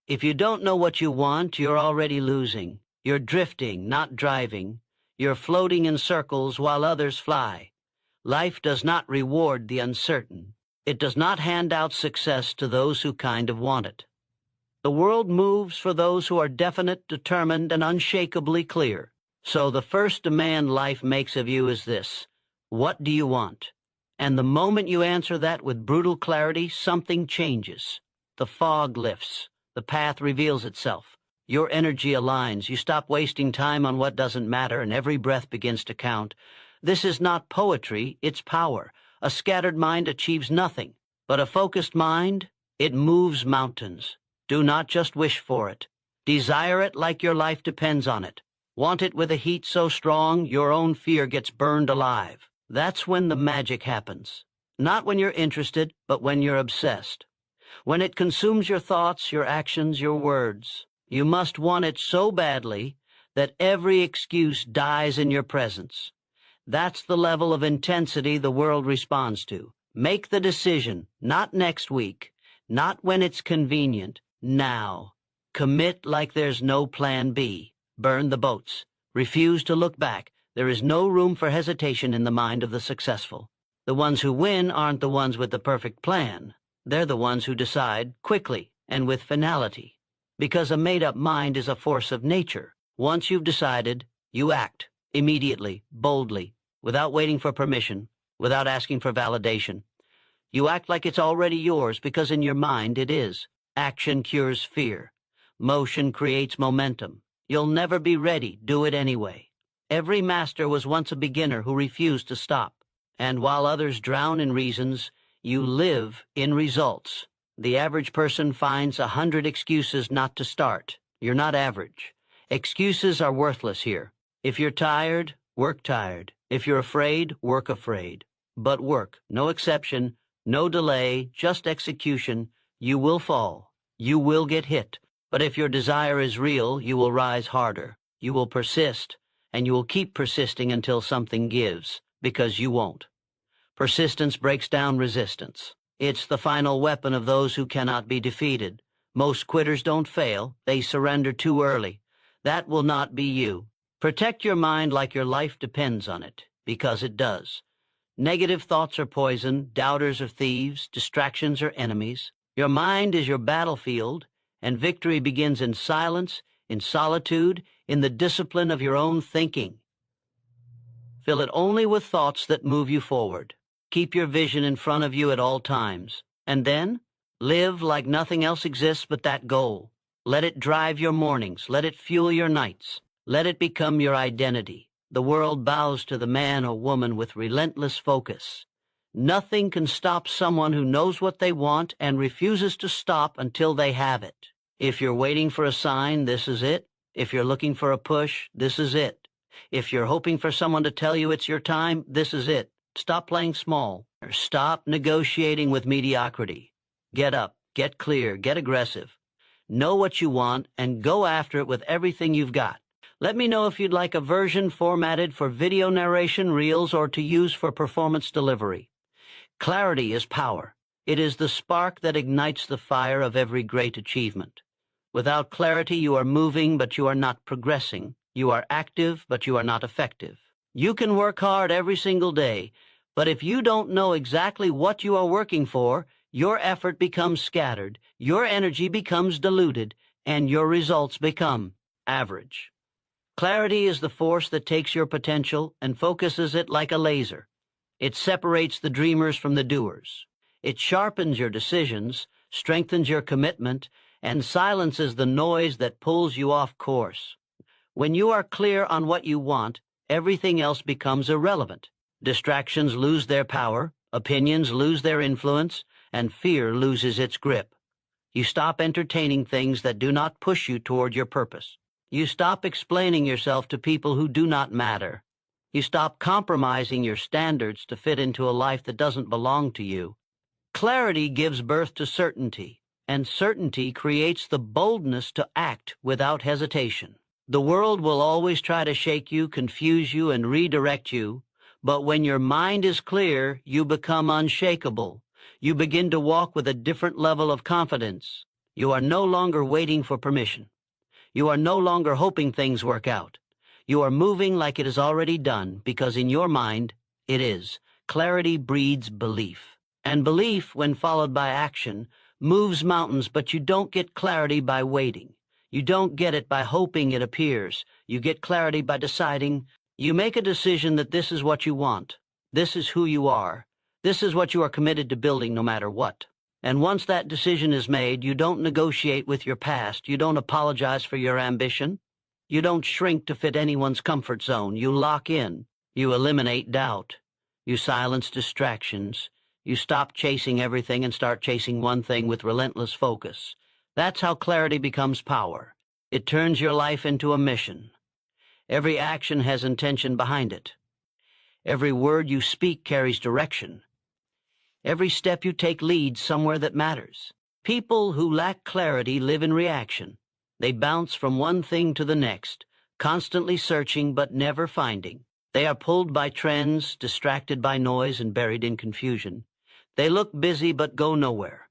If you don't know what you want, you're already losing. You're drifting, not driving. You're floating in circles while others fly. Life does not reward the uncertain. It does not hand out success to those who kind of want it. The world moves for those who are definite, determined, and unshakably clear. So the first demand life makes of you is this: what do you want? And the moment you answer that with brutal clarity, something changes. The fog lifts. The path reveals itself. Your energy aligns. You stop wasting time on what doesn't matter, and every breath begins to count. This is not poetry, it's power. A scattered mind achieves nothing, but a focused mind, it moves mountains. Do not just wish for it. Desire it like your life depends on it. Want it with a heat so strong your own fear gets burned alive. That's when the magic happens. Not when you're interested, but when you're obsessed. When it consumes your thoughts, your actions, your words. You must want it so badly that every excuse dies in your presence. That's the level of intensity the world responds to. Make the decision, not next week, not when it's convenient, now. Commit like there's no plan B. Burn the boats. Refuse to look back. There is no room for hesitation in the mind of the successful. The ones who win aren't the ones with the perfect plan. They're the ones who decide quickly and with finality. Because a made-up mind is a force of nature. Once you've decided, you act, immediately, boldly, without waiting for permission, without asking for validation. You act like it's already yours because in your mind it is. Action cures fear. Motion creates momentum. You'll never be ready. Do it anyway. Every master was once a beginner who refused to stop. And while others drown in reasons, you live in results. The average person finds 100 excuses not to start. You're not average. Excuses are worthless here. If you're tired, work tired. If you're afraid, work afraid. But work, no exception, no delay, just execution. You will fall. You will get hit. But if your desire is real, you will rise harder. You will persist, and you will keep persisting until something gives, because you won't. Persistence breaks down resistance. It's the final weapon of those who cannot be defeated. Most quitters don't fail. They surrender too early. That will not be you. Protect your mind like your life depends on it, because it does. Negative thoughts are poison, doubters are thieves, distractions are enemies. Your mind is your battlefield, and victory begins in silence, in solitude, in the discipline of your own thinking. Fill it only with thoughts that move you forward. Keep your vision in front of you at all times. And then, live like nothing else exists but that goal. Let it drive your mornings. Let it fuel your nights. Let it become your identity. The world bows to the man or woman with relentless focus. Nothing can stop someone who knows what they want and refuses to stop until they have it. If you're waiting for a sign, this is it. If you're looking for a push, this is it. If you're hoping for someone to tell you it's your time, this is it. Stop playing small. Or stop negotiating with mediocrity. Get up, get clear, get aggressive. Know what you want and go after it with everything you've got. Let me know if you'd like a version formatted for video narration, reels, or to use for performance delivery. Clarity is power. It is the spark that ignites the fire of every great achievement. Without clarity, you are moving, but you are not progressing. You are active, but you are not effective. You can work hard every single day, but if you don't know exactly what you are working for, your effort becomes scattered, your energy becomes diluted, and your results become average. Clarity is the force that takes your potential and focuses it like a laser. It separates the dreamers from the doers. It sharpens your decisions, strengthens your commitment, and silences the noise that pulls you off course. When you are clear on what you want, everything else becomes irrelevant. Distractions lose their power, opinions lose their influence, and fear loses its grip. You stop entertaining things that do not push you toward your purpose. You stop explaining yourself to people who do not matter. You stop compromising your standards to fit into a life that doesn't belong to you. Clarity gives birth to certainty, and certainty creates the boldness to act without hesitation. The world will always try to shake you, confuse you, and redirect you, but when your mind is clear, you become unshakable. You begin to walk with a different level of confidence. You are no longer waiting for permission. You are no longer hoping things work out. You are moving like it is already done because in your mind, it is. Clarity breeds belief. And belief, when followed by action, moves mountains, but you don't get clarity by waiting. You don't get it by hoping it appears. You get clarity by deciding. You make a decision that this is what you want. This is who you are. This is what you are committed to building no matter what. And once that decision is made, you don't negotiate with your past. You don't apologize for your ambition. You don't shrink to fit anyone's comfort zone. You lock in. You eliminate doubt. You silence distractions. You stop chasing everything and start chasing one thing with relentless focus. That's how clarity becomes power. It turns your life into a mission. Every action has intention behind it. Every word you speak carries direction. Every step you take leads somewhere that matters. People who lack clarity live in reaction. They bounce from one thing to the next, constantly searching but never finding. They are pulled by trends, distracted by noise, and buried in confusion. They look busy but go nowhere.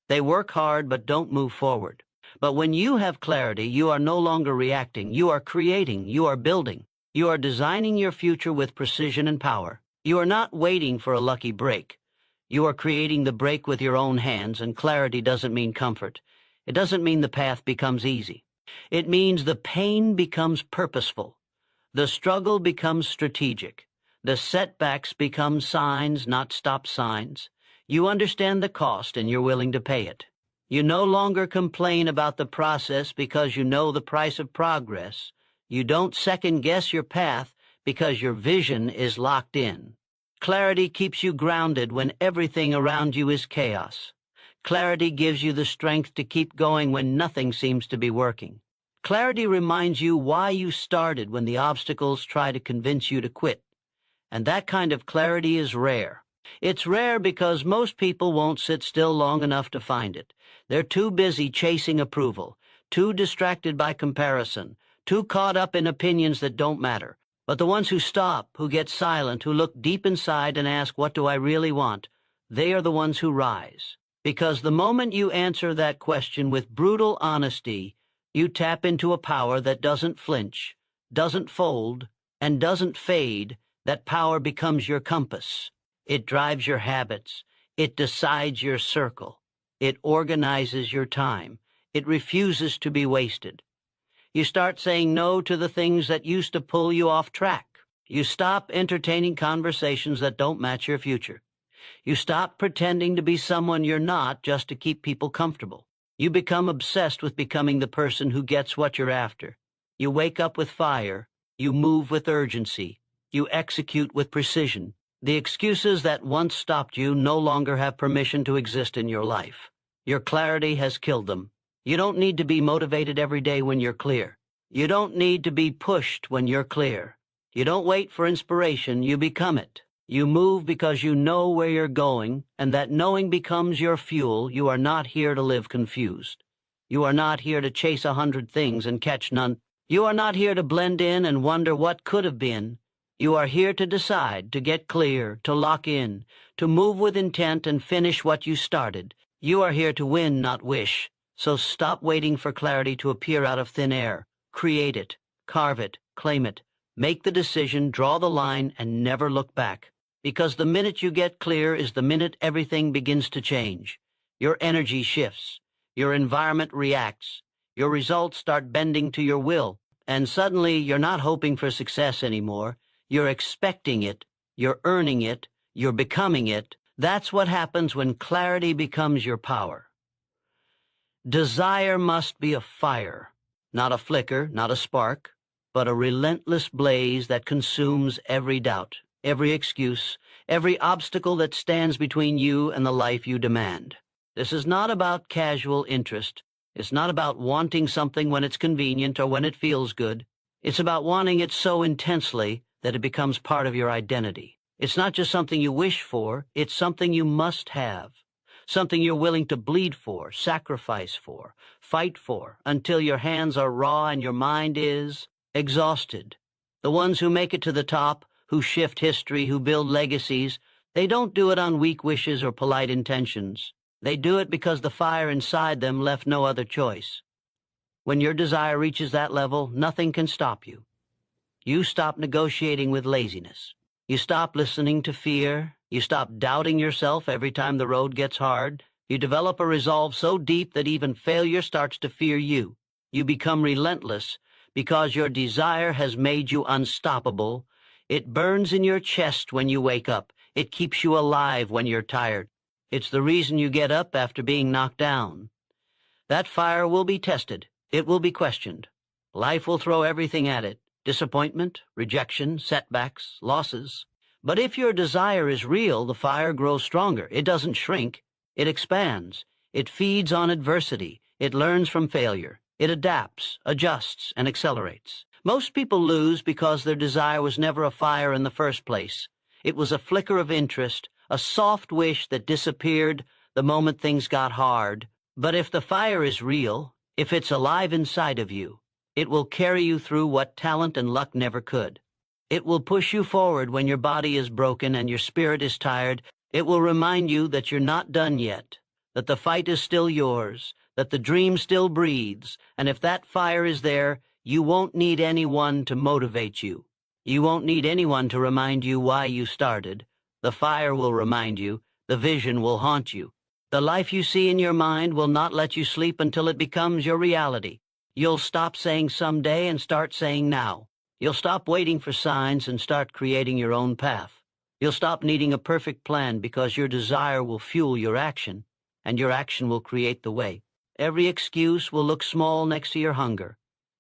They work hard but don't move forward. But when you have clarity, you are no longer reacting. You are creating. You are building. You are designing your future with precision and power. You are not waiting for a lucky break. You are creating the break with your own hands, and clarity doesn't mean comfort. It doesn't mean the path becomes easy. It means the pain becomes purposeful. The struggle becomes strategic. The setbacks become signs, not stop signs. You understand the cost and you're willing to pay it. You no longer complain about the process because you know the price of progress. You don't second-guess your path because your vision is locked in. Clarity keeps you grounded when everything around you is chaos. Clarity gives you the strength to keep going when nothing seems to be working. Clarity reminds you why you started when the obstacles try to convince you to quit. And that kind of clarity is rare. It's rare because most people won't sit still long enough to find it. They're too busy chasing approval, too distracted by comparison, too caught up in opinions that don't matter. But the ones who stop, who get silent, who look deep inside and ask, what do I really want? They are the ones who rise. Because the moment you answer that question with brutal honesty, you tap into a power that doesn't flinch, doesn't fold, and doesn't fade. That power becomes your compass. It drives your habits. It decides your circle. It organizes your time. It refuses to be wasted. You start saying no to the things that used to pull you off track. You stop entertaining conversations that don't match your future. You stop pretending to be someone you're not just to keep people comfortable. You become obsessed with becoming the person who gets what you're after. You wake up with fire. You move with urgency. You execute with precision. The excuses that once stopped you no longer have permission to exist in your life. Your clarity has killed them. You don't need to be motivated every day when you're clear. You don't need to be pushed when you're clear. You don't wait for inspiration, you become it. You move because you know where you're going, and that knowing becomes your fuel. You are not here to live confused. You are not here to chase 100 things and catch none. You are not here to blend in and wonder what could have been. You are here to decide, to get clear, to lock in, to move with intent and finish what you started. You are here to win, not wish. So stop waiting for clarity to appear out of thin air. Create it, carve it, claim it. Make the decision, draw the line, and never look back. Because the minute you get clear is the minute everything begins to change. Your energy shifts. Your environment reacts. Your results start bending to your will. And suddenly you're not hoping for success anymore. You're expecting it. You're earning it. You're becoming it. That's what happens when clarity becomes your power. Desire must be a fire, not a flicker, not a spark, but a relentless blaze that consumes every doubt, every excuse, every obstacle that stands between you and the life you demand. This is not about casual interest. It's not about wanting something when it's convenient or when it feels good. It's about wanting it so intensely that it becomes part of your identity. It's not just something you wish for, it's something you must have. Something you're willing to bleed for, sacrifice for, fight for, until your hands are raw and your mind is exhausted. The ones who make it to the top, who shift history, who build legacies, they don't do it on weak wishes or polite intentions. They do it because the fire inside them left no other choice. When your desire reaches that level, nothing can stop you. You stop negotiating with laziness. You stop listening to fear. You stop doubting yourself every time the road gets hard. You develop a resolve so deep that even failure starts to fear you. You become relentless because your desire has made you unstoppable. It burns in your chest when you wake up. It keeps you alive when you're tired. It's the reason you get up after being knocked down. That fire will be tested. It will be questioned. Life will throw everything at it. Disappointment, rejection, setbacks, losses. But if your desire is real, the fire grows stronger. It doesn't shrink. It expands. It feeds on adversity. It learns from failure. It adapts, adjusts, and accelerates. Most people lose because their desire was never a fire in the first place. It was a flicker of interest, a soft wish that disappeared the moment things got hard. But if the fire is real, if it's alive inside of you, it will carry you through what talent and luck never could. It will push you forward when your body is broken and your spirit is tired. It will remind you that you're not done yet, that the fight is still yours, that the dream still breathes, and if that fire is there, you won't need anyone to motivate you. You won't need anyone to remind you why you started. The fire will remind you. The vision will haunt you. The life you see in your mind will not let you sleep until it becomes your reality. You'll stop saying someday and start saying now. You'll stop waiting for signs and start creating your own path. You'll stop needing a perfect plan because your desire will fuel your action, and your action will create the way. Every excuse will look small next to your hunger.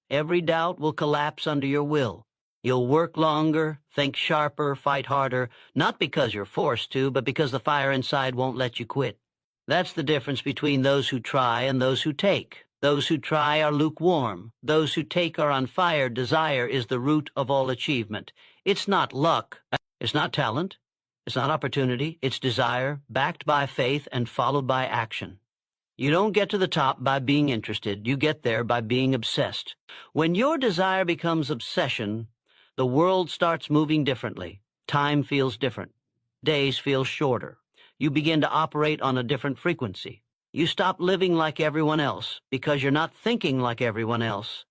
Every doubt will collapse under your will. You'll work longer, think sharper, fight harder, not because you're forced to, but because the fire inside won't let you quit. That's the difference between those who try and those who take. Those who try are lukewarm. Those who take are on fire. Desire is the root of all achievement. It's not luck. It's not talent. It's not opportunity. It's desire, backed by faith and followed by action. You don't get to the top by being interested. You get there by being obsessed. When your desire becomes obsession, the world starts moving differently. Time feels different. Days feel shorter. You begin to operate on a different frequency. You stop living like everyone else because you're not thinking like everyone else.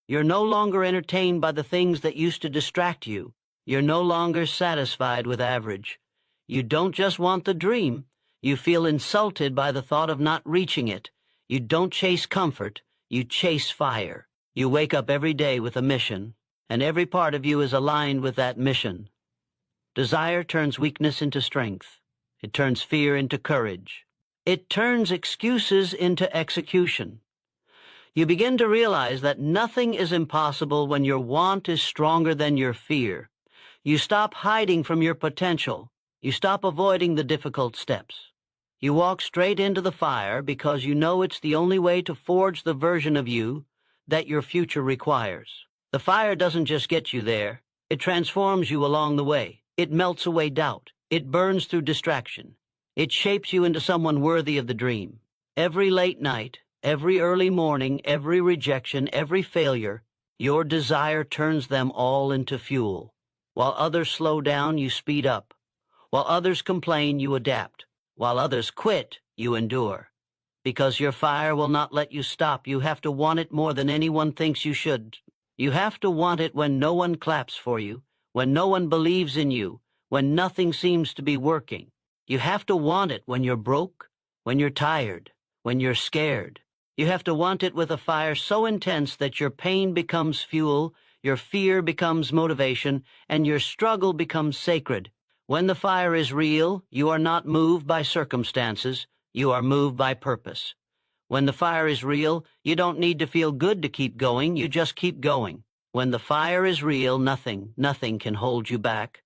You're no longer entertained by the things that used to distract you. You're no longer satisfied with average. You don't just want the dream. You feel insulted by the thought of not reaching it. You don't chase comfort. You chase fire. You wake up every day with a mission, and every part of you is aligned with that mission. Desire turns weakness into strength. It turns fear into courage. It turns excuses into execution. You begin to realize that nothing is impossible when your want is stronger than your fear. You stop hiding from your potential. You stop avoiding the difficult steps. You walk straight into the fire because you know it's the only way to forge the version of you that your future requires. The fire doesn't just get you there. It transforms you along the way. It melts away doubt. It burns through distraction. It shapes you into someone worthy of the dream. Every late night, every early morning, every rejection, every failure, your desire turns them all into fuel. While others slow down, you speed up. While others complain, you adapt. While others quit, you endure. Because your fire will not let you stop, you have to want it more than anyone thinks you should. You have to want it when no one claps for you, when no one believes in you, when nothing seems to be working. You have to want it when you're broke, when you're tired, when you're scared. You have to want it with a fire so intense that your pain becomes fuel, your fear becomes motivation, and your struggle becomes sacred. When the fire is real, you are not moved by circumstances, you are moved by purpose. When the fire is real, you don't need to feel good to keep going, you just keep going. When the fire is real, nothing can hold you back.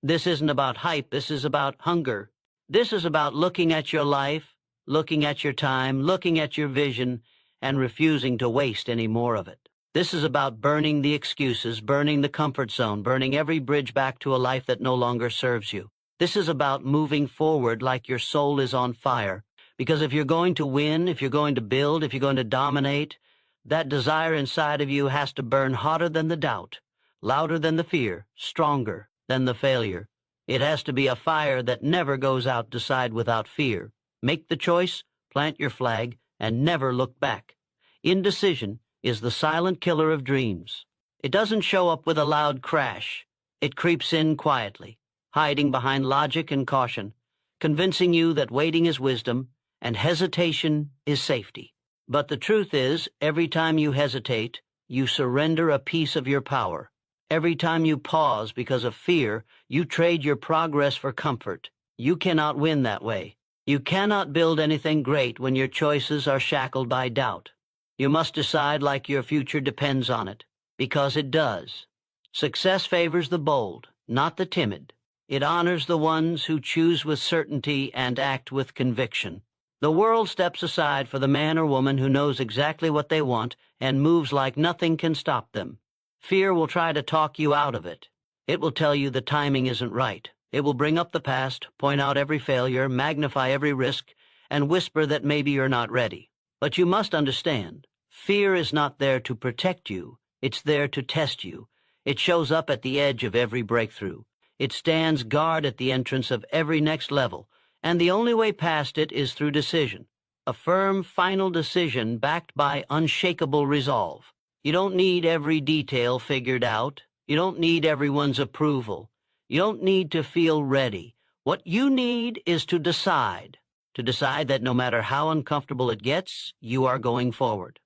This isn't about hype, this is about hunger. This is about looking at your life, looking at your time, looking at your vision, and refusing to waste any more of it. This is about burning the excuses, burning the comfort zone, burning every bridge back to a life that no longer serves you. This is about moving forward like your soul is on fire. Because if you're going to win, if you're going to build, if you're going to dominate, that desire inside of you has to burn hotter than the doubt, louder than the fear, stronger than the failure. It has to be a fire that never goes out to side without fear. Make the choice, plant your flag, and never look back. Indecision is the silent killer of dreams. It doesn't show up with a loud crash. It creeps in quietly, hiding behind logic and caution, convincing you that waiting is wisdom and hesitation is safety. But the truth is, every time you hesitate, you surrender a piece of your power. Every time you pause because of fear, you trade your progress for comfort. You cannot win that way. You cannot build anything great when your choices are shackled by doubt. You must decide like your future depends on it, because it does. Success favors the bold, not the timid. It honors the ones who choose with certainty and act with conviction. The world steps aside for the man or woman who knows exactly what they want and moves like nothing can stop them. Fear will try to talk you out of it. It will tell you the timing isn't right. It will bring up the past, point out every failure, magnify every risk, and whisper that maybe you're not ready. But you must understand, fear is not there to protect you. It's there to test you. It shows up at the edge of every breakthrough. It stands guard at the entrance of every next level, and the only way past it is through decision. A firm, final decision backed by unshakable resolve. You don't need every detail figured out. You don't need everyone's approval. You don't need to feel ready. What you need is to decide that no matter how uncomfortable it gets, you are going forward.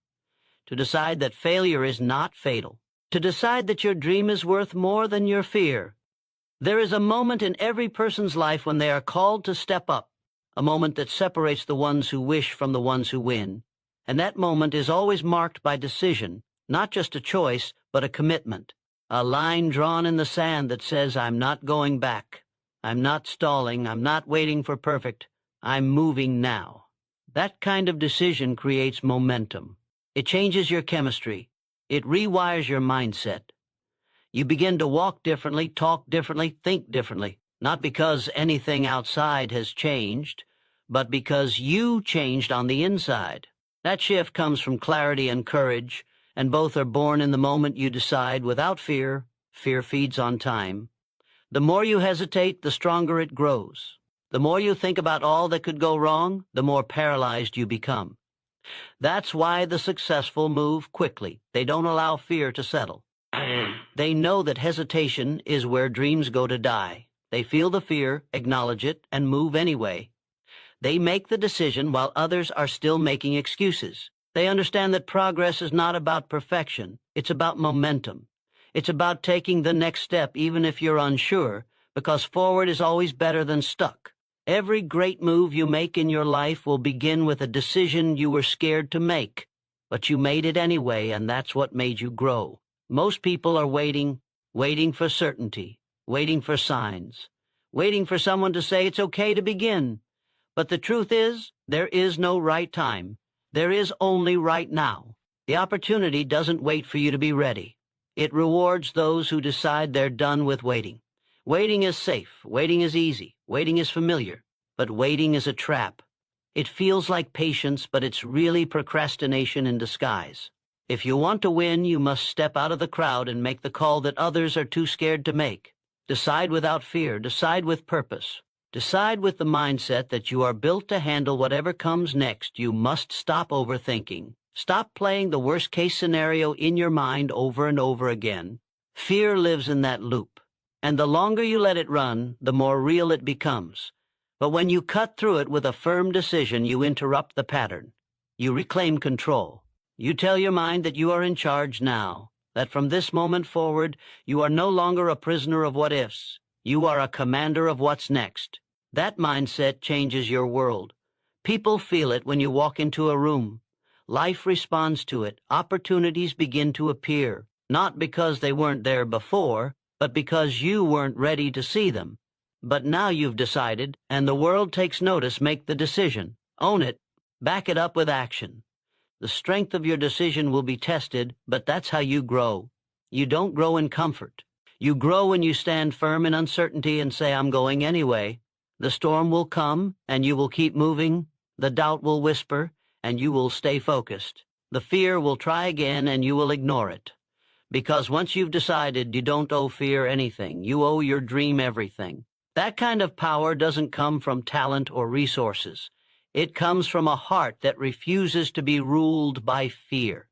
To decide that failure is not fatal. To decide that your dream is worth more than your fear. There is a moment in every person's life when they are called to step up, a moment that separates the ones who wish from the ones who win. And that moment is always marked by decision, not just a choice, but a commitment. A line drawn in the sand that says, I'm not going back. I'm not stalling. I'm not waiting for perfect. I'm moving now. That kind of decision creates momentum. It changes your chemistry. It rewires your mindset. You begin to walk differently, talk differently, think differently, not because anything outside has changed, but because you changed on the inside. That shift comes from clarity and courage, and both are born in the moment you decide without fear. Fear feeds on time. The more you hesitate, the stronger it grows. The more you think about all that could go wrong, the more paralyzed you become. That's why the successful move quickly. They don't allow fear to settle. They know that hesitation is where dreams go to die. They feel the fear, acknowledge it, and move anyway. They make the decision while others are still making excuses. They understand that progress is not about perfection. It's about momentum. It's about taking the next step even if you're unsure, because forward is always better than stuck. Every great move you make in your life will begin with a decision you were scared to make. But you made it anyway, and that's what made you grow. Most people are waiting for certainty, waiting for signs, waiting for someone to say it's okay to begin. But the truth is, there is no right time. There is only right now. The opportunity doesn't wait for you to be ready. It rewards those who decide they're done with waiting. Waiting is safe. Waiting is easy. Waiting is familiar. But waiting is a trap. It feels like patience, but it's really procrastination in disguise. If you want to win, you must step out of the crowd and make the call that others are too scared to make. Decide without fear. Decide with purpose. Decide with the mindset that you are built to handle whatever comes next. You must stop overthinking. Stop playing the worst-case scenario in your mind over and over again. Fear lives in that loop, and the longer you let it run, the more real it becomes. But when you cut through it with a firm decision, you interrupt the pattern. You reclaim control. You tell your mind that you are in charge now, that from this moment forward, you are no longer a prisoner of what-ifs. You are a commander of what's next. That mindset changes your world. People feel it when you walk into a room. Life responds to it. Opportunities begin to appear, not because they weren't there before, but because you weren't ready to see them. But now you've decided, and the world takes notice. Make the decision. Own it. Back it up with action. The strength of your decision will be tested, but that's how you grow. You don't grow in comfort. You grow when you stand firm in uncertainty and say, I'm going anyway. The storm will come, and you will keep moving. The doubt will whisper, and you will stay focused. The fear will try again, and you will ignore it. Because once you've decided, you don't owe fear anything. You owe your dream everything. That kind of power doesn't come from talent or resources. It comes from a heart that refuses to be ruled by fear,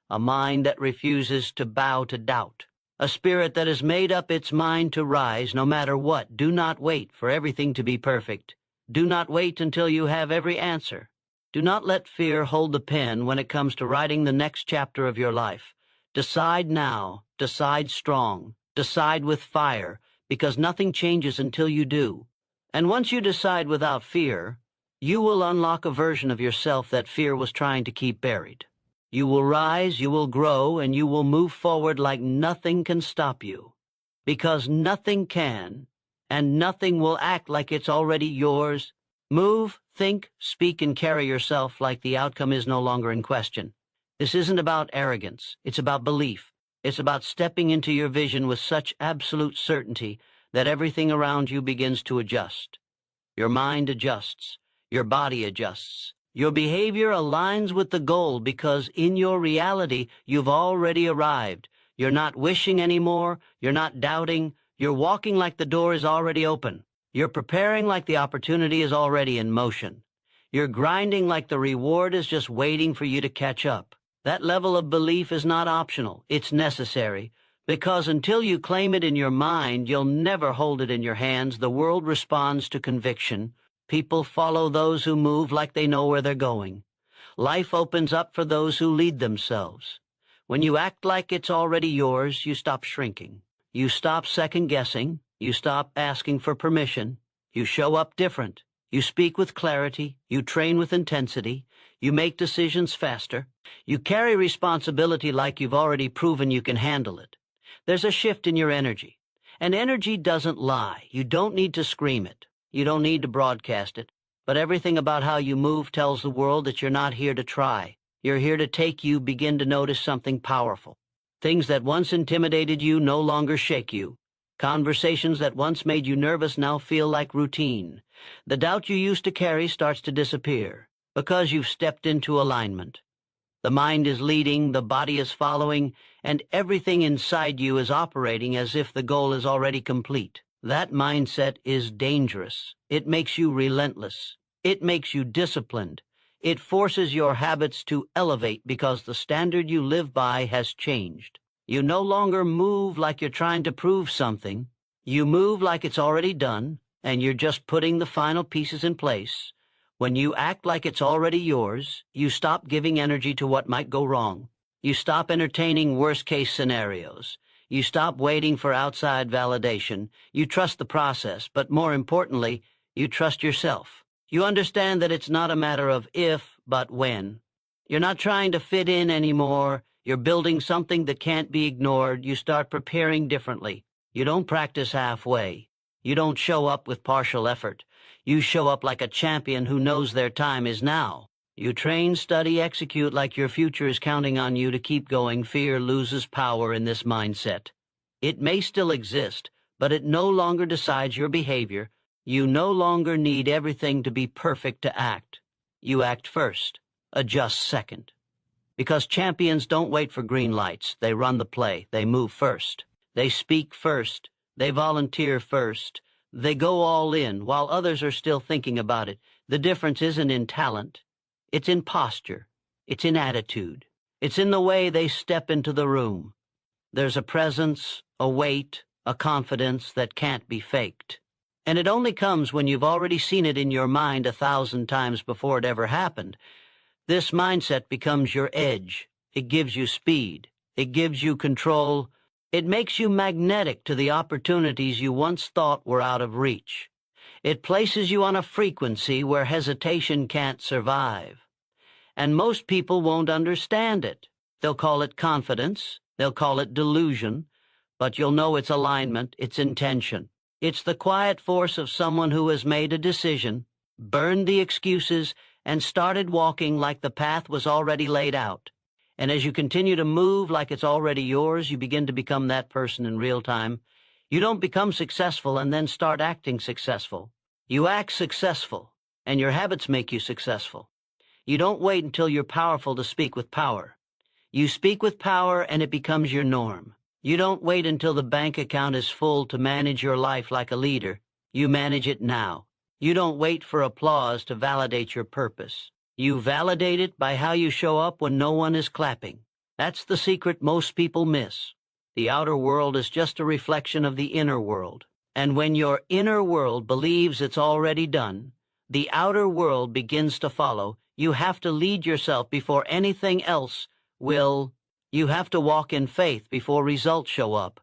a mind that refuses to bow to doubt, a spirit that has made up its mind to rise no matter what. Do not wait for everything to be perfect. Do not wait until you have every answer. Do not let fear hold the pen when it comes to writing the next chapter of your life. Decide now, decide strong, decide with fire, because nothing changes until you do. And once you decide without fear, you will unlock a version of yourself that fear was trying to keep buried. You will rise, you will grow, and you will move forward like nothing can stop you. Because nothing can, and nothing will act like it's already yours. Move, think, speak, and carry yourself like the outcome is no longer in question. This isn't about arrogance. It's about belief. It's about stepping into your vision with such absolute certainty that everything around you begins to adjust. Your mind adjusts. Your body adjusts. Your behavior aligns with the goal because in your reality, you've already arrived. You're not wishing anymore. You're not doubting. You're walking like the door is already open. You're preparing like the opportunity is already in motion. You're grinding like the reward is just waiting for you to catch up. That level of belief is not optional. It's necessary. Because until you claim it in your mind, you'll never hold it in your hands. The world responds to conviction. People follow those who move like they know where they're going. Life opens up for those who lead themselves. When you act like it's already yours, you stop shrinking. You stop second-guessing. You stop asking for permission. You show up different. You speak with clarity. You train with intensity. You make decisions faster. You carry responsibility like you've already proven you can handle it. There's a shift in your energy. And energy doesn't lie. You don't need to scream it. You don't need to broadcast it. But everything about how you move tells the world that you're not here to try. You're here to take you begin to notice something powerful. Things that once intimidated you no longer shake you. Conversations that once made you nervous now feel like routine. The doubt you used to carry starts to disappear because you've stepped into alignment. The mind is leading, the body is following, and everything inside you is operating as if the goal is already complete. That mindset is dangerous. It makes you relentless. It makes you disciplined. It forces your habits to elevate because the standard you live by has changed. You no longer move like you're trying to prove something. You move like it's already done, and you're just putting the final pieces in place. When you act like it's already yours, you stop giving energy to what might go wrong. You stop entertaining worst-case scenarios. You stop waiting for outside validation. You trust the process, but more importantly, you trust yourself. You understand that it's not a matter of if, but when. You're not trying to fit in anymore. You're building something that can't be ignored. You start preparing differently. You don't practice halfway. You don't show up with partial effort. You show up like a champion who knows their time is now. You train, study, execute like your future is counting on you to keep going. Fear loses power in this mindset. It may still exist, but it no longer decides your behavior. You no longer need everything to be perfect to act. You act first, adjust second. Because champions don't wait for green lights. They run the play. They move first. They speak first. They volunteer first. They go all in while others are still thinking about it. The difference isn't in talent. It's in posture. It's in attitude. It's in the way they step into the room. There's a presence, a weight, a confidence that can't be faked. And it only comes when you've already seen it in your mind 1,000 times before it ever happened. This mindset becomes your edge. It gives you speed. It gives you control. It makes you magnetic to the opportunities you once thought were out of reach. It places you on a frequency where hesitation can't survive. And most people won't understand it. They'll call it confidence. They'll call it delusion. But you'll know it's alignment, it's intention. It's the quiet force of someone who has made a decision, burned the excuses, and started walking like the path was already laid out. And as you continue to move like it's already yours, you begin to become that person in real time. You don't become successful and then start acting successful. You act successful, and your habits make you successful. You don't wait until you're powerful to speak with power. You speak with power, and it becomes your norm. You don't wait until the bank account is full to manage your life like a leader. You manage it now. You don't wait for applause to validate your purpose. You validate it by how you show up when no one is clapping. That's the secret most people miss. The outer world is just a reflection of the inner world. And when your inner world believes it's already done, the outer world begins to follow. You have to lead yourself before anything else will. You have to walk in faith before results show up.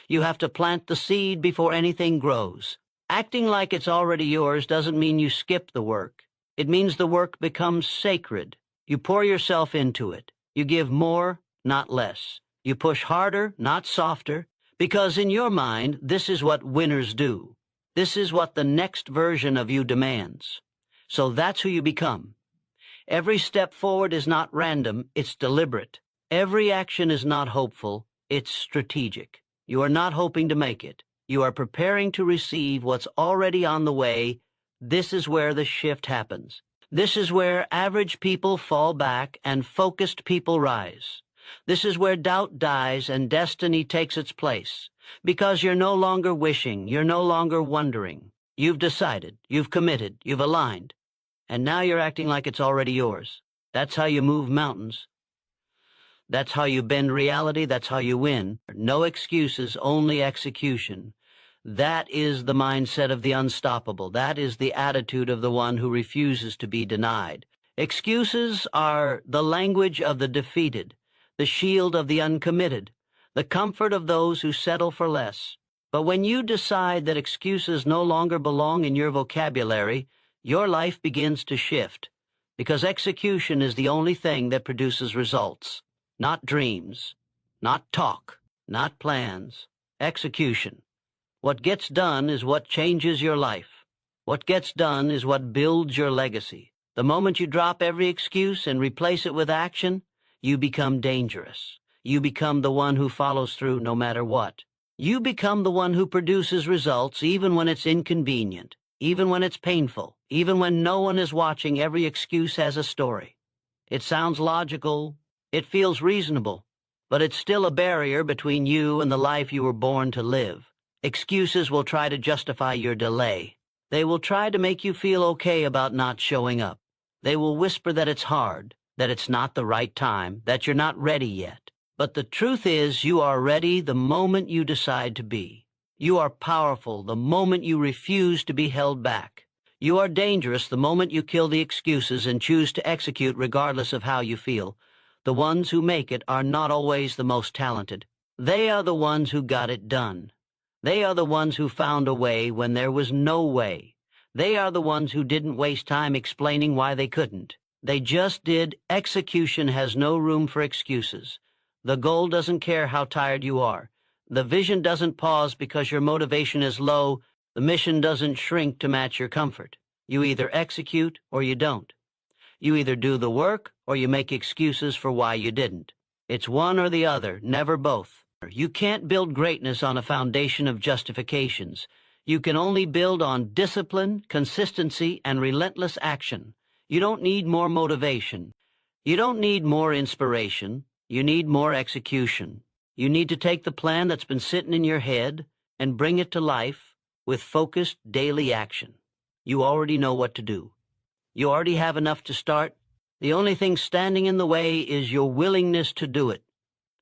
You have to plant the seed before anything grows. Acting like it's already yours doesn't mean you skip the work. It means the work becomes sacred. You pour yourself into it. You give more, not less. You push harder, not softer, because in your mind, this is what winners do. This is what the next version of you demands. So that's who you become. Every step forward is not random, it's deliberate. Every action is not hopeful, it's strategic. You are not hoping to make it. You are preparing to receive what's already on the way. This is where the shift happens. This is where average people fall back and focused people rise. This is where doubt dies and destiny takes its place. Because you're no longer wishing, you're no longer wondering. You've decided, you've committed, you've aligned. And now you're acting like it's already yours. That's how you move mountains. That's how you bend reality, that's how you win. No excuses, only execution. That is the mindset of the unstoppable. That is the attitude of the one who refuses to be denied. Excuses are the language of the defeated, the shield of the uncommitted, the comfort of those who settle for less. But when you decide that excuses no longer belong in your vocabulary, your life begins to shift, because execution is the only thing that produces results. Not dreams, not talk, not plans. Execution. What gets done is what changes your life. What gets done is what builds your legacy. The moment you drop every excuse and replace it with action, you become dangerous. You become the one who follows through no matter what. You become the one who produces results even when it's inconvenient, even when it's painful, even when no one is watching. Every excuse has a story. It sounds logical. It feels reasonable, but it's still a barrier between you and the life you were born to live. Excuses will try to justify your delay. They will try to make you feel okay about not showing up. They will whisper that it's hard, that it's not the right time, that you're not ready yet. But the truth is, you are ready the moment you decide to be. You are powerful the moment you refuse to be held back. You are dangerous the moment you kill the excuses and choose to execute regardless of how you feel. The ones who make it are not always the most talented. They are the ones who got it done. They are the ones who found a way when there was no way. They are the ones who didn't waste time explaining why they couldn't. They just did. Execution has no room for excuses. The goal doesn't care how tired you are. The vision doesn't pause because your motivation is low. The mission doesn't shrink to match your comfort. You either execute or you don't. You either do the work or you make excuses for why you didn't. It's one or the other, never both. You can't build greatness on a foundation of justifications. You can only build on discipline, consistency, and relentless action. You don't need more motivation. You don't need more inspiration. You need more execution. You need to take the plan that's been sitting in your head and bring it to life with focused daily action. You already know what to do. You already have enough to start. The only thing standing in the way is your willingness to do it.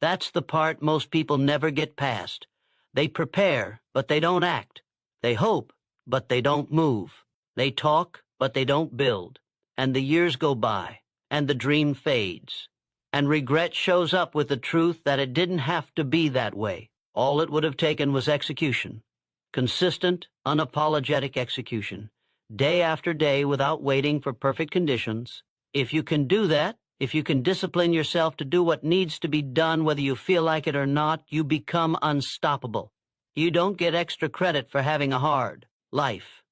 That's the part most people never get past. They prepare, but they don't act. They hope, but they don't move. They talk, but they don't build. And the years go by, and the dream fades. And regret shows up with the truth that it didn't have to be that way. All it would have taken was execution. Consistent, unapologetic execution. Day after day without waiting for perfect conditions. If you can do that, if you can discipline yourself to do what needs to be done whether you feel like it or not, you become unstoppable. You don't get extra credit for having a hard life.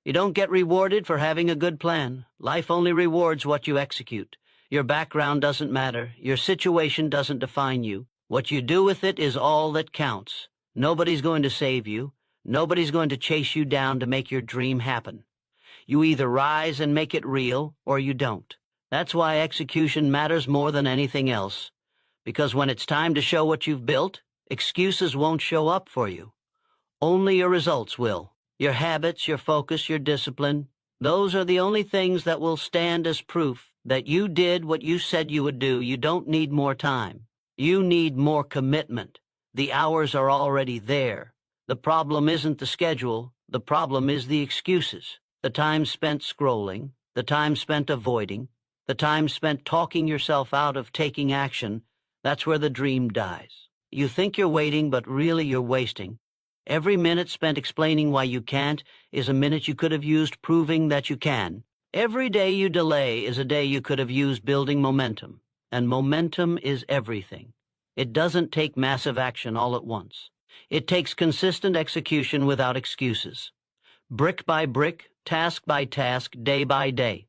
You don't get rewarded for having a good plan. Life only rewards what you execute. Your background doesn't matter. Your situation doesn't define you. What you do with it is all that counts. Nobody's going to save you. Nobody's going to chase you down to make your dream happen. You either rise and make it real, or you don't. That's why execution matters more than anything else. Because when it's time to show what you've built, excuses won't show up for you. Only your results will. Your habits, your focus, your discipline, those are the only things that will stand as proof that you did what you said you would do. You don't need more time. You need more commitment. The hours are already there. The problem isn't the schedule. The problem is the excuses. The time spent scrolling, the time spent avoiding, the time spent talking yourself out of taking action. That's where the dream dies. You think you're waiting, but really you're wasting. Every minute spent explaining why you can't is a minute you could have used proving that you can. Every day you delay is a day you could have used building momentum. And momentum is everything. It doesn't take massive action all at once. It takes consistent execution without excuses. Brick by brick, task by task, day by day.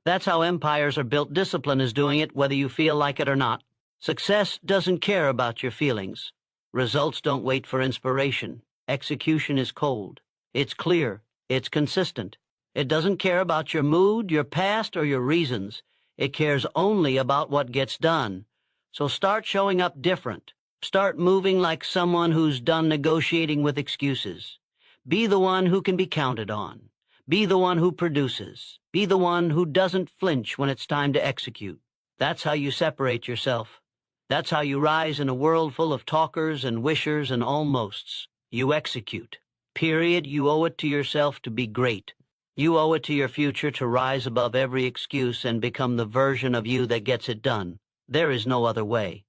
That's how empires are built. Discipline is doing it whether you feel like it or not. Success doesn't care about your feelings. Results don't wait for inspiration. Execution is cold. It's clear. It's consistent. It doesn't care about your mood, your past, or your reasons. It cares only about what gets done. So start showing up different. Start moving like someone who's done negotiating with excuses. Be the one who can be counted on. Be the one who produces. Be the one who doesn't flinch when it's time to execute. That's how you separate yourself. That's how you rise in a world full of talkers and wishers and almosts. You execute. Period. You owe it to yourself to be great. You owe it to your future to rise above every excuse and become the version of you that gets it done. There is no other way.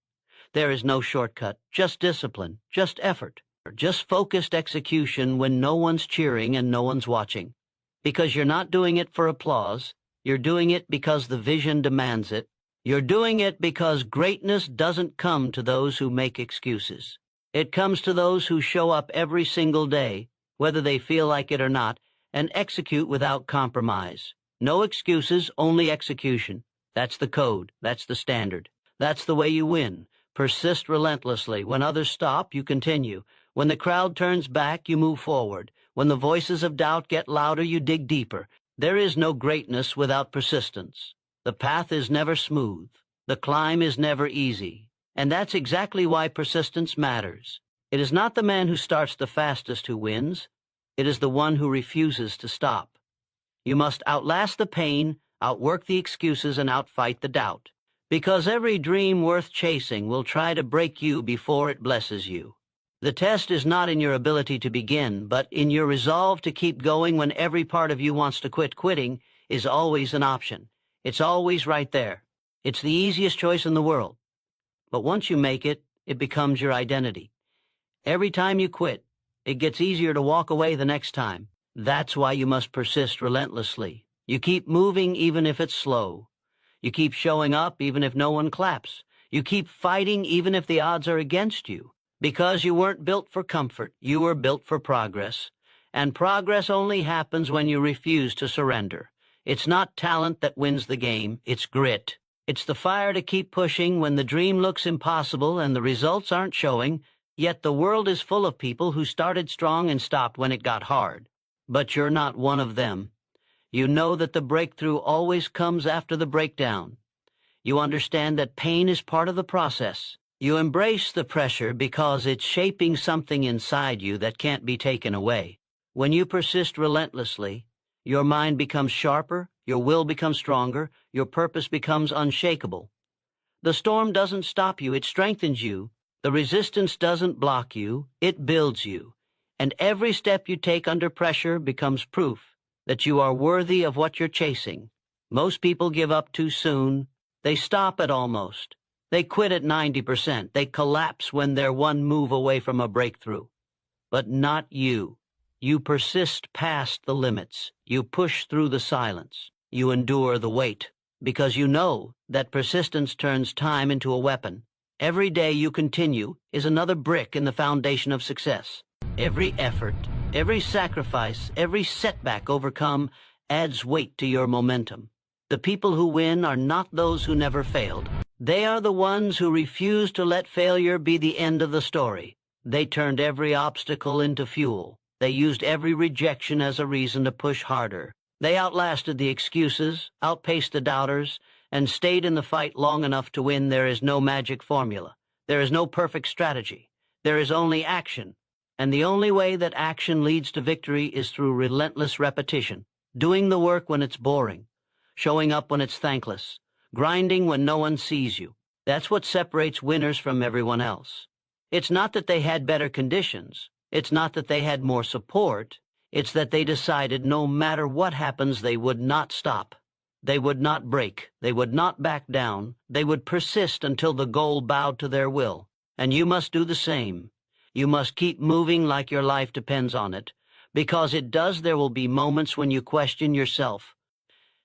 There is no shortcut, just discipline, just effort, just focused execution when no one's cheering and no one's watching. Because you're not doing it for applause. You're doing it because the vision demands it. You're doing it because greatness doesn't come to those who make excuses. It comes to those who show up every single day, whether they feel like it or not, and execute without compromise. No excuses, only execution. That's the code. That's the standard. That's the way you win. Persist relentlessly. When others stop, you continue. When the crowd turns back, you move forward. When the voices of doubt get louder, you dig deeper. There is no greatness without persistence. The path is never smooth. The climb is never easy. And that's exactly why persistence matters. It is not the man who starts the fastest who wins. It is the one who refuses to stop. You must outlast the pain, outwork the excuses, and outfight the doubt. Because every dream worth chasing will try to break you before it blesses you. The test is not in your ability to begin, but in your resolve to keep going when every part of you wants to quit. Quitting is always an option. It's always right there. It's the easiest choice in the world. But once you make it, it becomes your identity. Every time you quit, it gets easier to walk away the next time. That's why you must persist relentlessly. You keep moving even if it's slow. You keep showing up even if no one claps. You keep fighting even if the odds are against you. Because you weren't built for comfort. You were built for progress. And progress only happens when you refuse to surrender. It's not talent that wins the game. It's grit. It's the fire to keep pushing when the dream looks impossible and the results aren't showing. Yet the world is full of people who started strong and stopped when it got hard. But you're not one of them. You know that the breakthrough always comes after the breakdown. You understand that pain is part of the process. You embrace the pressure because it's shaping something inside you that can't be taken away. When you persist relentlessly, your mind becomes sharper, your will becomes stronger, your purpose becomes unshakable. The storm doesn't stop you, it strengthens you. The resistance doesn't block you, it builds you. And every step you take under pressure becomes proof that you are worthy of what you're chasing. Most people give up too soon. They stop at almost. They quit at 90%. They collapse when they're one move away from a breakthrough. But not you. You persist past the limits. You push through the silence. You endure the weight. Because you know that persistence turns time into a weapon. Every day you continue is another brick in the foundation of success. Every effort, every sacrifice, every setback overcome adds weight to your momentum. The people who win are not those who never failed. They are the ones who refuse to let failure be the end of the story. They turned every obstacle into fuel. They used every rejection as a reason to push harder. They outlasted the excuses, outpaced the doubters, and stayed in the fight long enough to win. There is no magic formula. There is no perfect strategy. There is only action. And the only way that action leads to victory is through relentless repetition, doing the work when it's boring, showing up when it's thankless, grinding when no one sees you. That's what separates winners from everyone else. It's not that they had better conditions. It's not that they had more support. It's that they decided no matter what happens, they would not stop. They would not break. They would not back down. They would persist until the goal bowed to their will. And you must do the same. You must keep moving like your life depends on it. Because it does, there will be moments when you question yourself.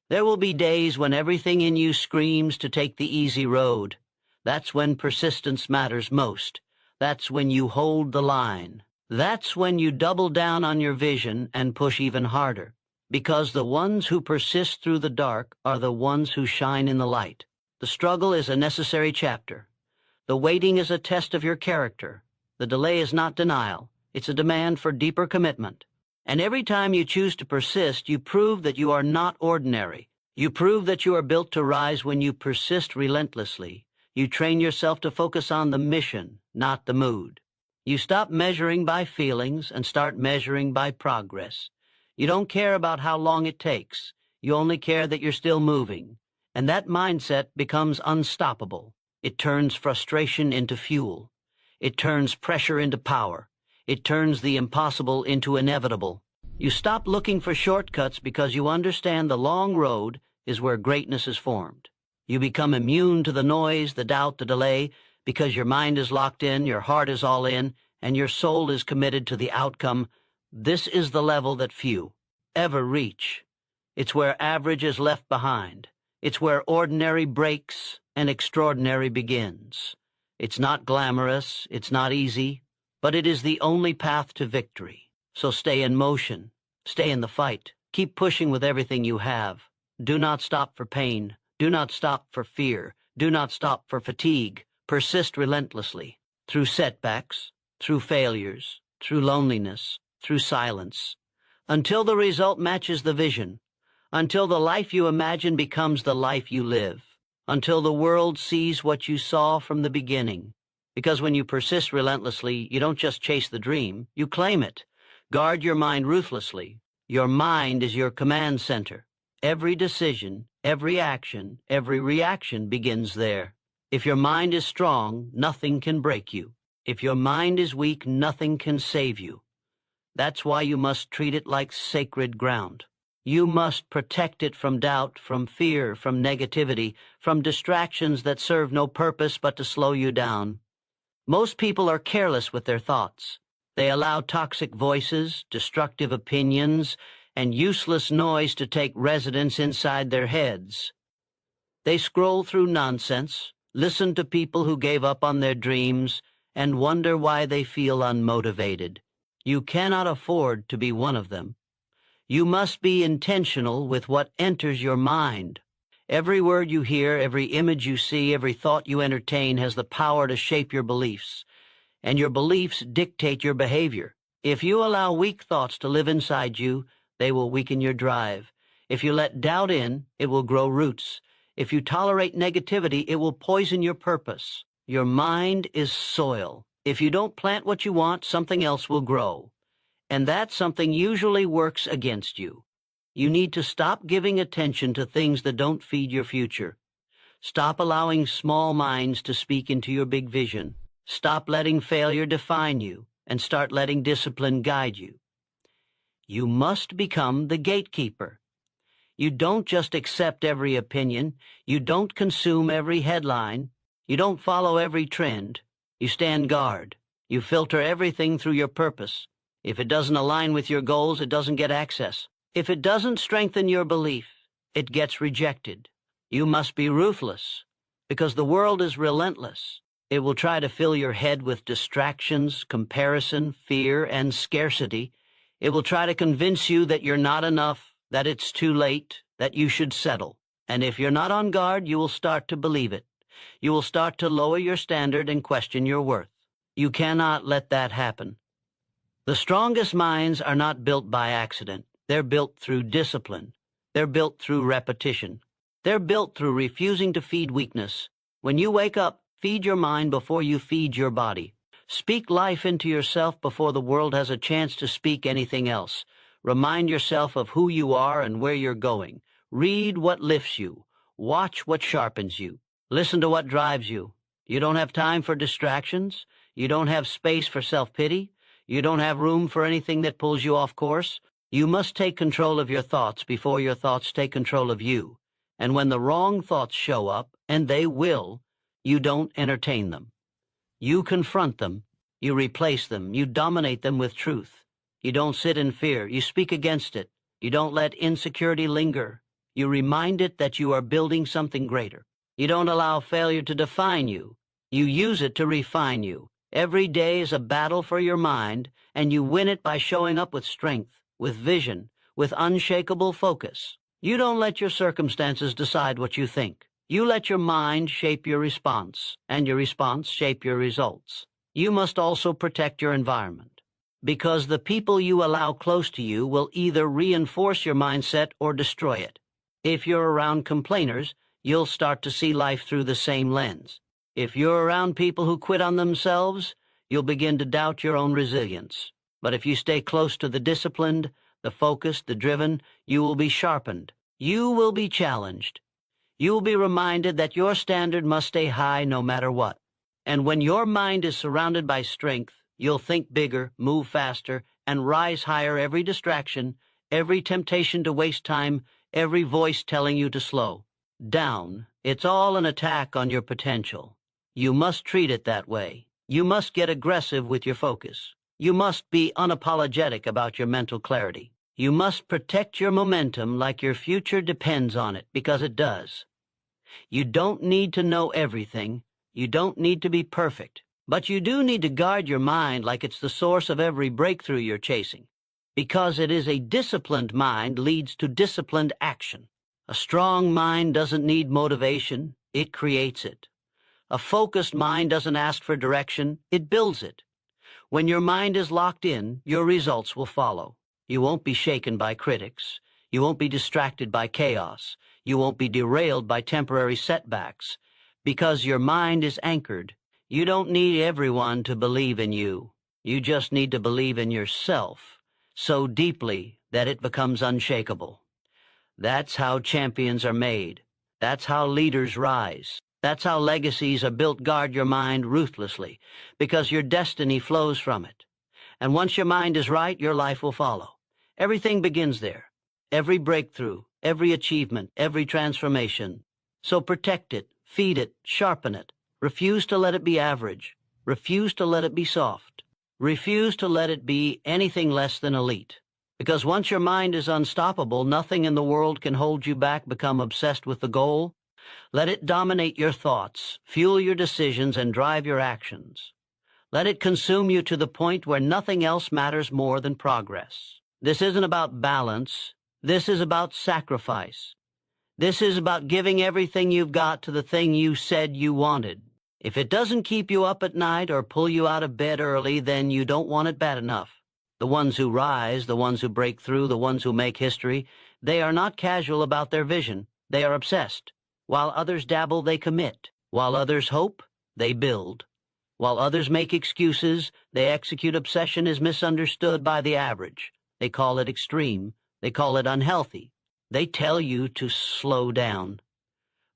There will be days when everything in you screams to take the easy road. That's when persistence matters most. That's when you hold the line. That's when you double down on your vision and push even harder. Because the ones who persist through the dark are the ones who shine in the light. The struggle is a necessary chapter. The waiting is a test of your character. The delay is not denial. It's a demand for deeper commitment. And every time you choose to persist, you prove that you are not ordinary. You prove that you are built to rise when you persist relentlessly. You train yourself to focus on the mission, not the mood. You stop measuring by feelings and start measuring by progress. You don't care about how long it takes. You only care that you're still moving. And that mindset becomes unstoppable. It turns frustration into fuel. It turns pressure into power. It turns the impossible into inevitable. You stop looking for shortcuts because you understand the long road is where greatness is formed. You become immune to the noise, the doubt, the delay, because your mind is locked in, your heart is all in, and your soul is committed to the outcome. This is the level that few ever reach. It's where average is left behind. It's where ordinary breaks and extraordinary begins. It's not glamorous, it's not easy, but it is the only path to victory. So stay in motion, stay in the fight, keep pushing with everything you have. Do not stop for pain, do not stop for fear, do not stop for fatigue. Persist relentlessly, through setbacks, through failures, through loneliness, through silence, until the result matches the vision, until the life you imagine becomes the life you live, until the world sees what you saw from the beginning. Because when you persist relentlessly, you don't just chase the dream, you claim it. Guard your mind ruthlessly. Your mind is your command center. Every decision, every action, every reaction begins there. If your mind is strong, nothing can break you. If your mind is weak, nothing can save you. That's why you must treat it like sacred ground. You must protect it from doubt, from fear, from negativity, from distractions that serve no purpose but to slow you down. Most people are careless with their thoughts. They allow toxic voices, destructive opinions, and useless noise to take residence inside their heads. They scroll through nonsense, listen to people who gave up on their dreams, and wonder why they feel unmotivated. You cannot afford to be one of them. You must be intentional with what enters your mind. Every word you hear, every image you see, every thought you entertain has the power to shape your beliefs, and your beliefs dictate your behavior. If you allow weak thoughts to live inside you, they will weaken your drive. If you let doubt in, it will grow roots. If you tolerate negativity, it will poison your purpose. Your mind is soil. If you don't plant what you want, something else will grow. And that something usually works against you. You need to stop giving attention to things that don't feed your future. Stop allowing small minds to speak into your big vision. Stop letting failure define you, and start letting discipline guide you. You must become the gatekeeper. You don't just accept every opinion. You don't consume every headline. You don't follow every trend. You stand guard. You filter everything through your purpose. If it doesn't align with your goals, it doesn't get access. If it doesn't strengthen your belief, it gets rejected. You must be ruthless, because the world is relentless. It will try to fill your head with distractions, comparison, fear, and scarcity. It will try to convince you that you're not enough, that it's too late, that you should settle. And if you're not on guard, you will start to believe it. You will start to lower your standard and question your worth. You cannot let that happen. The strongest minds are not built by accident. They're built through discipline. They're built through repetition. They're built through refusing to feed weakness. When you wake up, feed your mind before you feed your body. Speak life into yourself before the world has a chance to speak anything else. Remind yourself of who you are and where you're going. Read what lifts you. Watch what sharpens you. Listen to what drives you. You don't have time for distractions. You don't have space for self-pity. You don't have room for anything that pulls you off course. You must take control of your thoughts before your thoughts take control of you. And when the wrong thoughts show up, and they will, you don't entertain them. You confront them. You replace them. You dominate them with truth. You don't sit in fear. You speak against it. You don't let insecurity linger. You remind it that you are building something greater. You don't allow failure to define you. You use it to refine you. Every day is a battle for your mind, and you win it by showing up with strength, with vision, with unshakable focus. You don't let your circumstances decide what you think. You let your mind shape your response, and your response shape your results. You must also protect your environment, because the people you allow close to you will either reinforce your mindset or destroy it. If you're around complainers, you'll start to see life through the same lens. If you're around people who quit on themselves, you'll begin to doubt your own resilience. But if you stay close to the disciplined, the focused, the driven, you will be sharpened. You will be challenged. You will be reminded that your standard must stay high no matter what. And when your mind is surrounded by strength, you'll think bigger, move faster, and rise higher every distraction, every temptation to waste time, every voice telling you to slow down. It's all an attack on your potential. You must treat it that way. You must get aggressive with your focus. You must be unapologetic about your mental clarity. You must protect your momentum like your future depends on it, because it does. You don't need to know everything. You don't need to be perfect. But you do need to guard your mind like it's the source of every breakthrough you're chasing, because it is a disciplined mind leads to disciplined action. A strong mind doesn't need motivation. It creates it. A focused mind doesn't ask for direction. It builds it. When your mind is locked in, your results will follow. You won't be shaken by critics. You won't be distracted by chaos. You won't be derailed by temporary setbacks, because your mind is anchored. You don't need everyone to believe in you. You just need to believe in yourself so deeply that it becomes unshakable. That's how champions are made. That's how leaders rise. That's how legacies are built. Guard your mind ruthlessly, because your destiny flows from it. And once your mind is right, your life will follow. Everything begins there. Every breakthrough, every achievement, every transformation. So protect it, feed it, sharpen it. Refuse to let it be average. Refuse to let it be soft. Refuse to let it be anything less than elite. Because once your mind is unstoppable, nothing in the world can hold you back. Become obsessed with the goal. Let it dominate your thoughts, fuel your decisions, and drive your actions. Let it consume you to the point where nothing else matters more than progress. This isn't about balance. This is about sacrifice. This is about giving everything you've got to the thing you said you wanted. If it doesn't keep you up at night or pull you out of bed early, then you don't want it bad enough. The ones who rise, the ones who break through, the ones who make history, they are not casual about their vision. They are obsessed. While others dabble, they commit. While others hope, they build. While others make excuses, they execute. Obsession is misunderstood by the average. They call it extreme. They call it unhealthy. They tell you to slow down.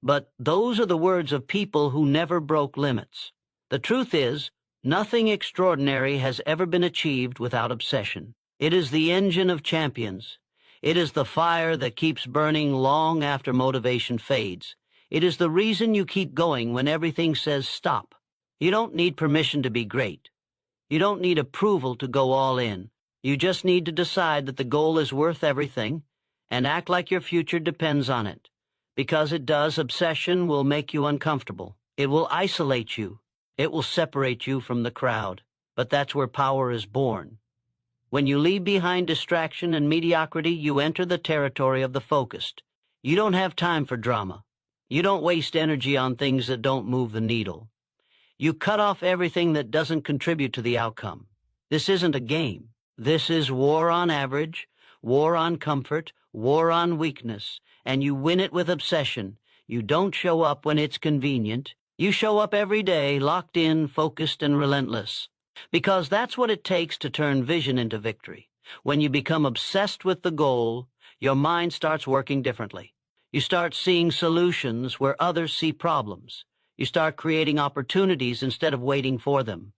But those are the words of people who never broke limits. The truth is, nothing extraordinary has ever been achieved without obsession. It is the engine of champions. It is the fire that keeps burning long after motivation fades. It is the reason you keep going when everything says stop. You don't need permission to be great. You don't need approval to go all in. You just need to decide that the goal is worth everything and act like your future depends on it. Because it does. Obsession will make you uncomfortable. It will isolate you. It will separate you from the crowd. But that's where power is born. When you leave behind distraction and mediocrity, you enter the territory of the focused. You don't have time for drama. You don't waste energy on things that don't move the needle. You cut off everything that doesn't contribute to the outcome. This isn't a game. This is war on average, war on comfort, war on weakness, and you win it with obsession. You don't show up when it's convenient. You show up every day, locked in, focused, and relentless. Because that's what it takes to turn vision into victory. When you become obsessed with the goal, your mind starts working differently. You start seeing solutions where others see problems. You start creating opportunities instead of waiting for them.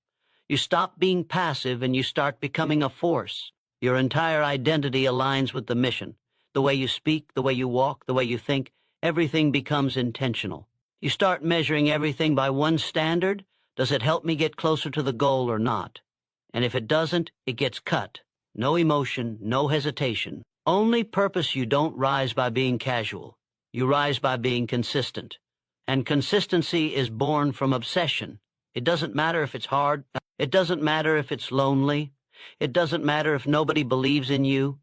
You stop being passive and you start becoming a force. Your entire identity aligns with the mission. The way you speak, the way you walk, the way you think, everything becomes intentional. You start measuring everything by one standard. Does it help me get closer to the goal or not? And if it doesn't, it gets cut. No emotion, no hesitation. Only purpose. You don't rise by being casual. You rise by being consistent. And consistency is born from obsession. It doesn't matter if it's hard. It doesn't matter if it's lonely. It doesn't matter if nobody believes in you.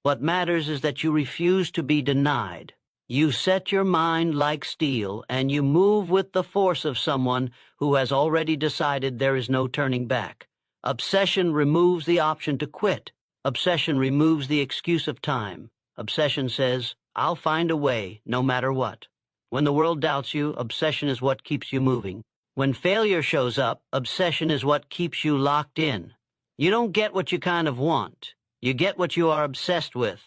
What matters is that you refuse to be denied. You set your mind like steel, and you move with the force of someone who has already decided there is no turning back. Obsession removes the option to quit. Obsession removes the excuse of time. Obsession says, I'll find a way, no matter what. When the world doubts you, obsession is what keeps you moving. When failure shows up, obsession is what keeps you locked in. You don't get what you kind of want. You get what you are obsessed with.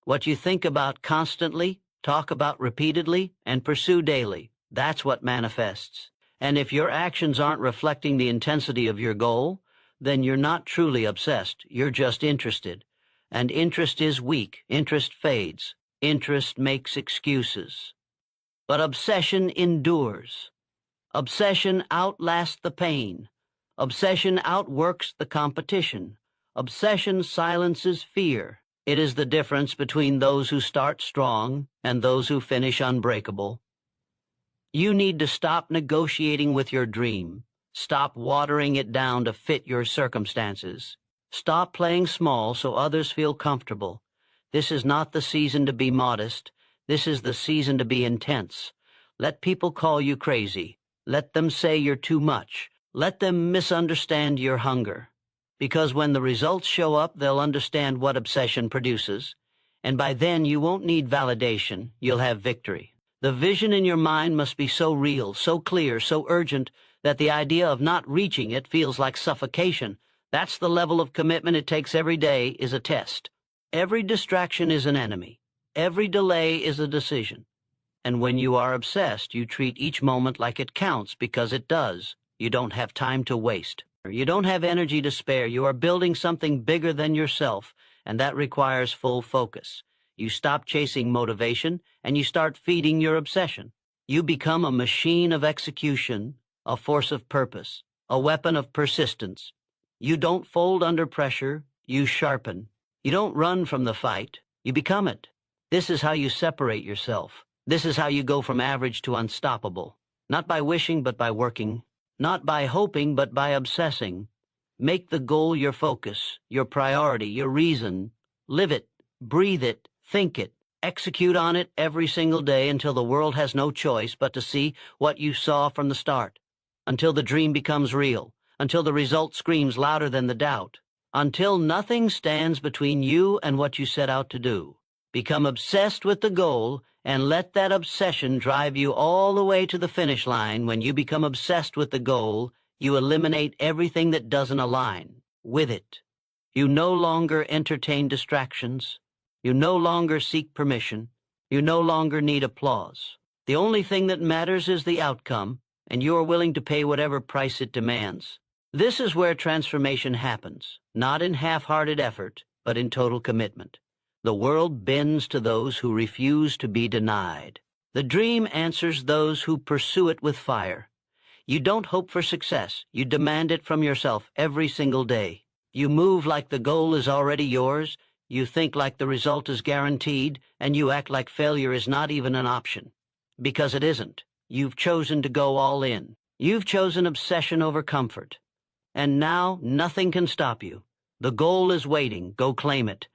What you think about constantly, talk about repeatedly, and pursue daily. That's what manifests. And if your actions aren't reflecting the intensity of your goal, then you're not truly obsessed. You're just interested. And interest is weak. Interest fades. Interest makes excuses. But obsession endures. Obsession outlasts the pain. Obsession outworks the competition. Obsession silences fear. It is the difference between those who start strong and those who finish unbreakable. You need to stop negotiating with your dream. Stop watering it down to fit your circumstances. Stop playing small so others feel comfortable. This is not the season to be modest. This is the season to be intense. Let people call you crazy. Let them say you're too much. Let them misunderstand your hunger. Because when the results show up, they'll understand what obsession produces. And by then, you won't need validation. You'll have victory. The vision in your mind must be so real, so clear, so urgent, that the idea of not reaching it feels like suffocation. That's the level of commitment it takes every day is a test. Every distraction is an enemy. Every delay is a decision. And when you are obsessed, you treat each moment like it counts because it does. You don't have time to waste. You don't have energy to spare. You are building something bigger than yourself, and that requires full focus. You stop chasing motivation, and you start feeding your obsession. You become a machine of execution, a force of purpose, a weapon of persistence. You don't fold under pressure, you sharpen. You don't run from the fight, you become it. This is how you separate yourself. This is how you go from average to unstoppable. Not by wishing, but by working. Not by hoping, but by obsessing. Make the goal your focus, your priority, your reason. Live it, breathe it, think it. Execute on it every single day until the world has no choice but to see what you saw from the start. Until the dream becomes real. Until the result screams louder than the doubt. Until nothing stands between you and what you set out to do. Become obsessed with the goal and let that obsession drive you all the way to the finish line. When you become obsessed with the goal, you eliminate everything that doesn't align with it. You no longer entertain distractions. You no longer seek permission. You no longer need applause. The only thing that matters is the outcome, and you are willing to pay whatever price it demands. This is where transformation happens, not in half-hearted effort, but in total commitment. The world bends to those who refuse to be denied. The dream answers those who pursue it with fire. You don't hope for success. You demand it from yourself every single day. You move like the goal is already yours. You think like the result is guaranteed, and you act like failure is not even an option. Because it isn't. You've chosen to go all in. You've chosen obsession over comfort. And now nothing can stop you. The goal is waiting. Go claim it.